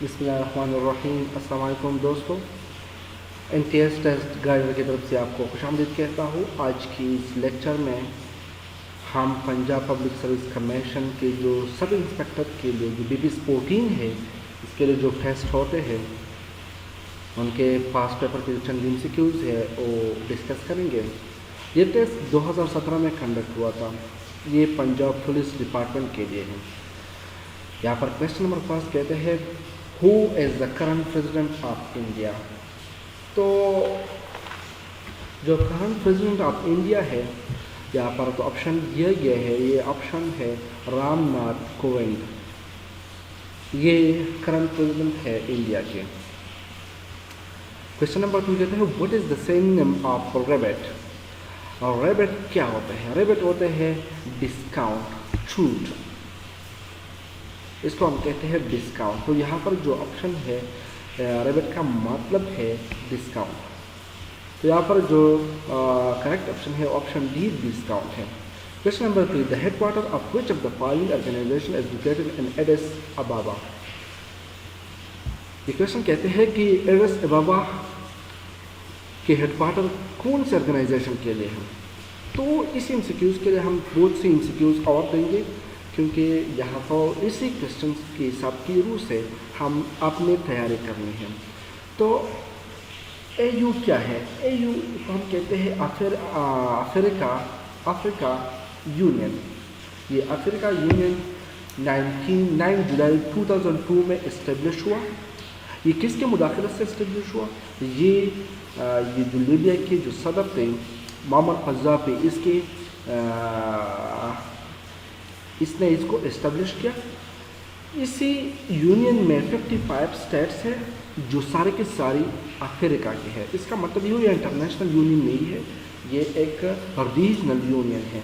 बिस्मिल्लाहिर्रहमानिर्रहीम। अस्सलाम वालेकुम दोस्तों, NTS टेस्ट गाइड की तरफ से आपको खुशामदीद कहता हूँ। आज की इस लेक्चर में हम पंजाब पब्लिक सर्विस कमीशन के जो सब इंस्पेक्टर के लिए जो BP14 है, इसके लिए जो टेस्ट होते हैं उनके पास पेपर के जो चंद MCQs है वो डिस्कस करेंगे। ये टेस्ट 2017 में कंडक्ट हुआ था। ये पंजाब पुलिस डिपार्टमेंट के लिए है। यहाँ पर क्वेश्चन नंबर 1 कहते हैं who is the current president of India. तो जो करंट प्रेसिडेंट ऑफ इंडिया है, यहाँ पर तो ऑप्शन दिया गया है। ये ऑप्शन है रामनाथ कोविंद। ये करंट प्रेसिडेंट है इंडिया के। क्वेश्चन नंबर 2 कहते हैं what is the synonym of rebate. और रेबिट क्या होता है? रेबिट होते हैं डिस्काउंट, छूट, इसको हम कहते हैं डिस्काउंट। तो यहाँ पर जो ऑप्शन है रेबिट का मतलब है डिस्काउंट। तो यहाँ पर जो करेक्ट ऑप्शन है ऑप्शन डी डिस्काउंट है। Question number 3 the headquarter of which of the following organization is located in Addis Ababa. ये क्वेश्चन कहते हैं कि एडिस अबाबा के हेडक्वार्टर कौन से ऑर्गेनाइजेशन के लिए है। तो इस MCQs के लिए हम बहुत सी MCQs और देंगे, क्योंकि यहाँ पर इसी क्वेश्चन के हिसाब की रूह से हम अपने तैयारी करनी है। तो AU क्या है? AU को हम कहते हैं अफ्रीका यूनियन। ये अफ्रीका यूनियन 9 जुलाई 2002 में इस्टेब्लिश हुआ। ये किसके मुदाखलत से इस्टेब्लिश हुआ? ये जो लीबिया के जो सदर थे मोहम्मद कज़्ज़ाफ़ी, इसने इसको इस्टेब्लिश किया। इसी यूनियन में 55 स्टेट्स हैं जो सारे के सारी अफ्रीका के हैं। इसका मतलब ये इंटरनेशनल यूनियन नहीं है, ये एक रीजनल यूनियन है।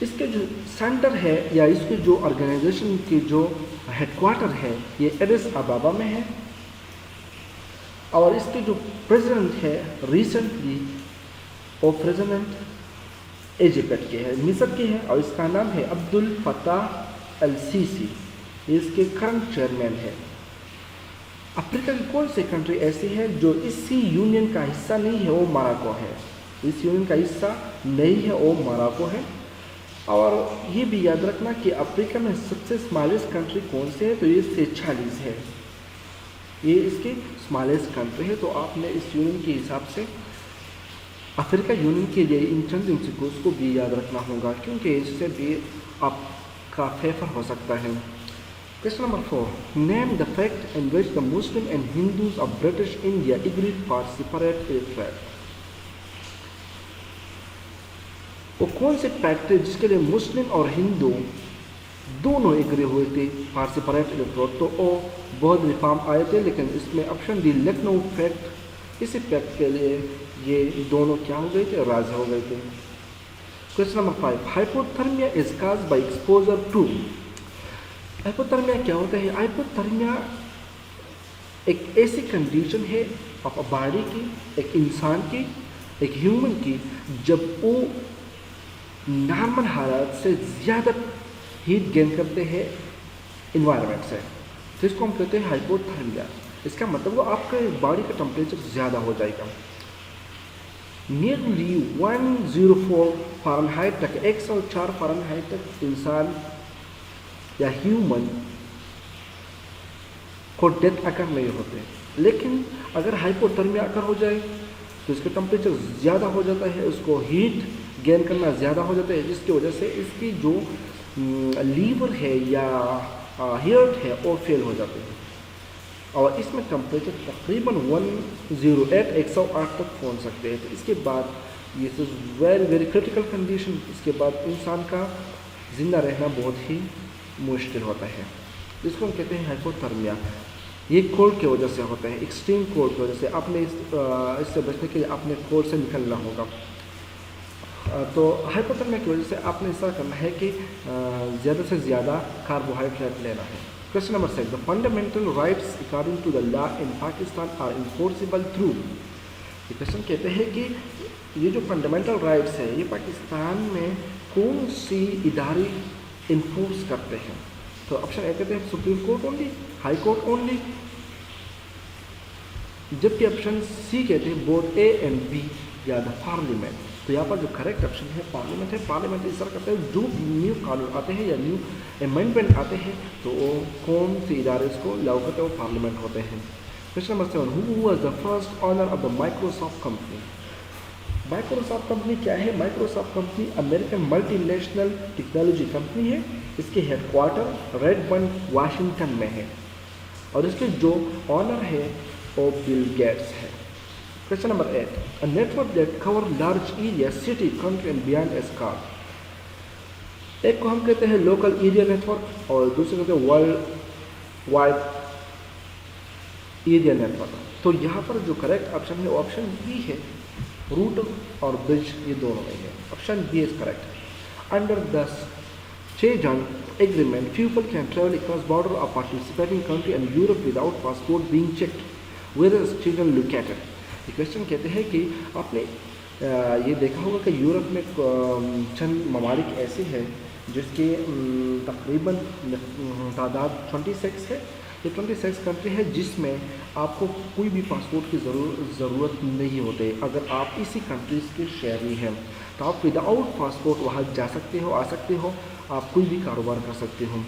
इसके जो सेंटर है या इसके जो ऑर्गेनाइजेशन के जो हेडक्वार्टर है ये एडिस अबाबा में है। और इसके जो प्रेसिडेंट है रिसेंटली वो प्रेसिडेंट इजिप्ट के है, मिस्र के है, और इसका नाम है अब्दुल फताह अल सीसी। इसके करंट चेयरमैन है। अफ्रीका की कौन सी कंट्री ऐसी है जो इसी यूनियन का हिस्सा नहीं है? वो मोरक्को है। इस यूनियन का हिस्सा नहीं है, वो मोरक्को है। और ये भी याद रखना कि अफ्रीका में सबसे स्मॉलेस्ट कंट्री कौन सी है? तो ये सेशेल्स है। ये इसकी स्मॉलेस्ट कंट्री है। तो आपने इस यूनियन के हिसाब से अफ्रीका यूनियन के लिए इन चंद MCQs को भी याद रखना होगा, क्योंकि इससे भी आपका फेवर हो सकता है। Question number 4 name the fact in which the Muslim and Hindus of British India agreed for separate electorate. वो कौन से फैक्ट है जिसके लिए मुस्लिम और हिंदू दोनों एग्री हुए थे फॉर सेपरेट इलेक्टोरेट? तो वो बहुत रिफॉर्म आए थे, लेकिन इसमें ऑप्शन डी लखनऊ फैक्ट, इसी फैक्ट के लिए ये दोनों क्या हो गए थे? राजी हो गए थे। Question number 5 hypothermia is caused by exposure to. Hypothermia क्या होता है? हाइपोथर्मिया एक ऐसी कंडीशन है ऑफ अ बॉडी की, एक इंसान की, एक ह्यूमन की, जब वो नॉर्मल हालात से ज़्यादा हीट गेन करते हैं इन्वायरमेंट से। तो इसको हम कहते हैं हाइपोथर्मिया। इसका मतलब वो आपके बॉडी का टेम्परेचर ज़्यादा हो जाएगा। नियरली 104 फ़ारेनहाइट तक, 104 फ़ारेनहाइट तक इंसान या ह्यूमन को डेथ अकर नहीं होते। लेकिन अगर हाइपोथर्मिया अकर हो जाए तो इसका टेम्परेचर ज़्यादा हो जाता है, उसको हीट गेन करना ज़्यादा हो जाता है, जिसकी वजह से इसकी जो लीवर है या हार्ट है वो फेल हो जाते हैं। और इसमें टेम्परेचर तकरीबन 108 तक पहुंच सकते हैं। तो इसके बाद ये वेरी वेरी क्रिटिकल कंडीशन, इसके बाद इंसान का ज़िंदा रहना बहुत ही मुश्किल होता है। इसको हम कहते हैं हाइपोथर्मिया। ये कोल्ड की वजह से होता है, एक्सट्रीम कोल्ड की वजह से। आपने इससे बचने के लिए आपने कोल्ड से निकलना होगा। तो हाइपोथर्मिया की वजह से आपने ऐसा करना है कि ज़्यादा से ज़्यादा कार्बोहाइड्रेट लेना है। Question number 6 the fundamental rights according to the law in Pakistan are enforceable through. ये क्वेश्चन कहते हैं कि ये जो फंडामेंटल राइट्स है ये पाकिस्तान में कौन सी इदारे इन्फोर्स करते हैं? तो ऑप्शन ए कहते हैं supreme court only, high court only, जबकि ऑप्शन सी कहते हैं बोथ ए एंड बी या द पार्लियामेंट। तो यहाँ पर जो करेक्ट ऑप्शन है पार्लियामेंट है। पार्लियामेंट इस तरह करते हैं जो न्यू कानून आते हैं या न्यू अमेंडमेंट आते हैं तो वो कौन से इदारे इसको लागू करते हैं, वो पार्लियामेंट होते हैं। Question number 7, who was the first owner of the Microsoft company. Microsoft company क्या है? Microsoft company American multinational technology company है। इसके हेडक्वार्टर रेडबर्न वाशिंगटन में है और इसके जो ऑनर है वो बिल गेट्स है। Question number 8, a network that cover large area city country and beyond A scar. एक को हम कहते हैं लोकल एरिया नेटवर्क और दूसरे कहते हैं वर्ल्ड वाइड एरिया नेटवर्क। तो यहाँ पर जो करेक्ट ऑप्शन है वो ऑप्शन बी है, रूट और ब्रिज ये दोनों में है। Option B is correct. Under the Schengen agreement, people can travel across border of participating country and Europe without passport being checked. Where is Schengen located? ये question कहते हैं कि आपने ये देखा होगा कि यूरोप में चंद ममालिक ऐसे हैं जिसके तकरीबन तादाद 26 है। ये 26 कंट्री है जिसमें आपको कोई भी पासपोर्ट की ज़रूरत नहीं होती। अगर आप इसी कंट्रीज़ के शहरी हैं तो आप विदाउट पासपोर्ट वहाँ जा सकते हो, आ सकते हो, आप कोई भी कारोबार कर सकते हो।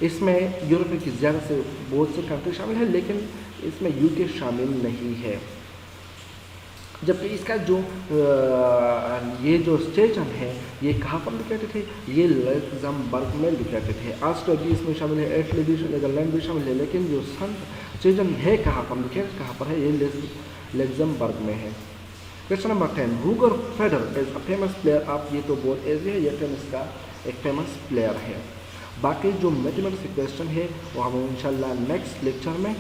इसमें यूरोप की ज़्यादा से बहुत से कंट्री शामिल है लेकिन इसमें यूके शामिल नहीं है। जबकि इसका जो ये जो स्टेशन है ये कहाँ पर लोकेटेड है? ये लग्जमबर्ग में लोकेटेड है। ऑस्ट्रिया भी इसमें शामिल है, इटली भी, नीदरलैंड भी शामिल है, लेकिन जो स्टेशन है कहाँ पर लोकेटेड, कहाँ पर है? ये लग्जमबर्ग में है। Question number 10, Roger Federer is a famous player of, ये तो बहुत एजी है, ये टेनिस का एक फेमस प्लेयर है। बाकी जो मैथमेटिक्स क्वेश्चन है वो हम इंशाल्लाह नेक्स्ट लेक्चर में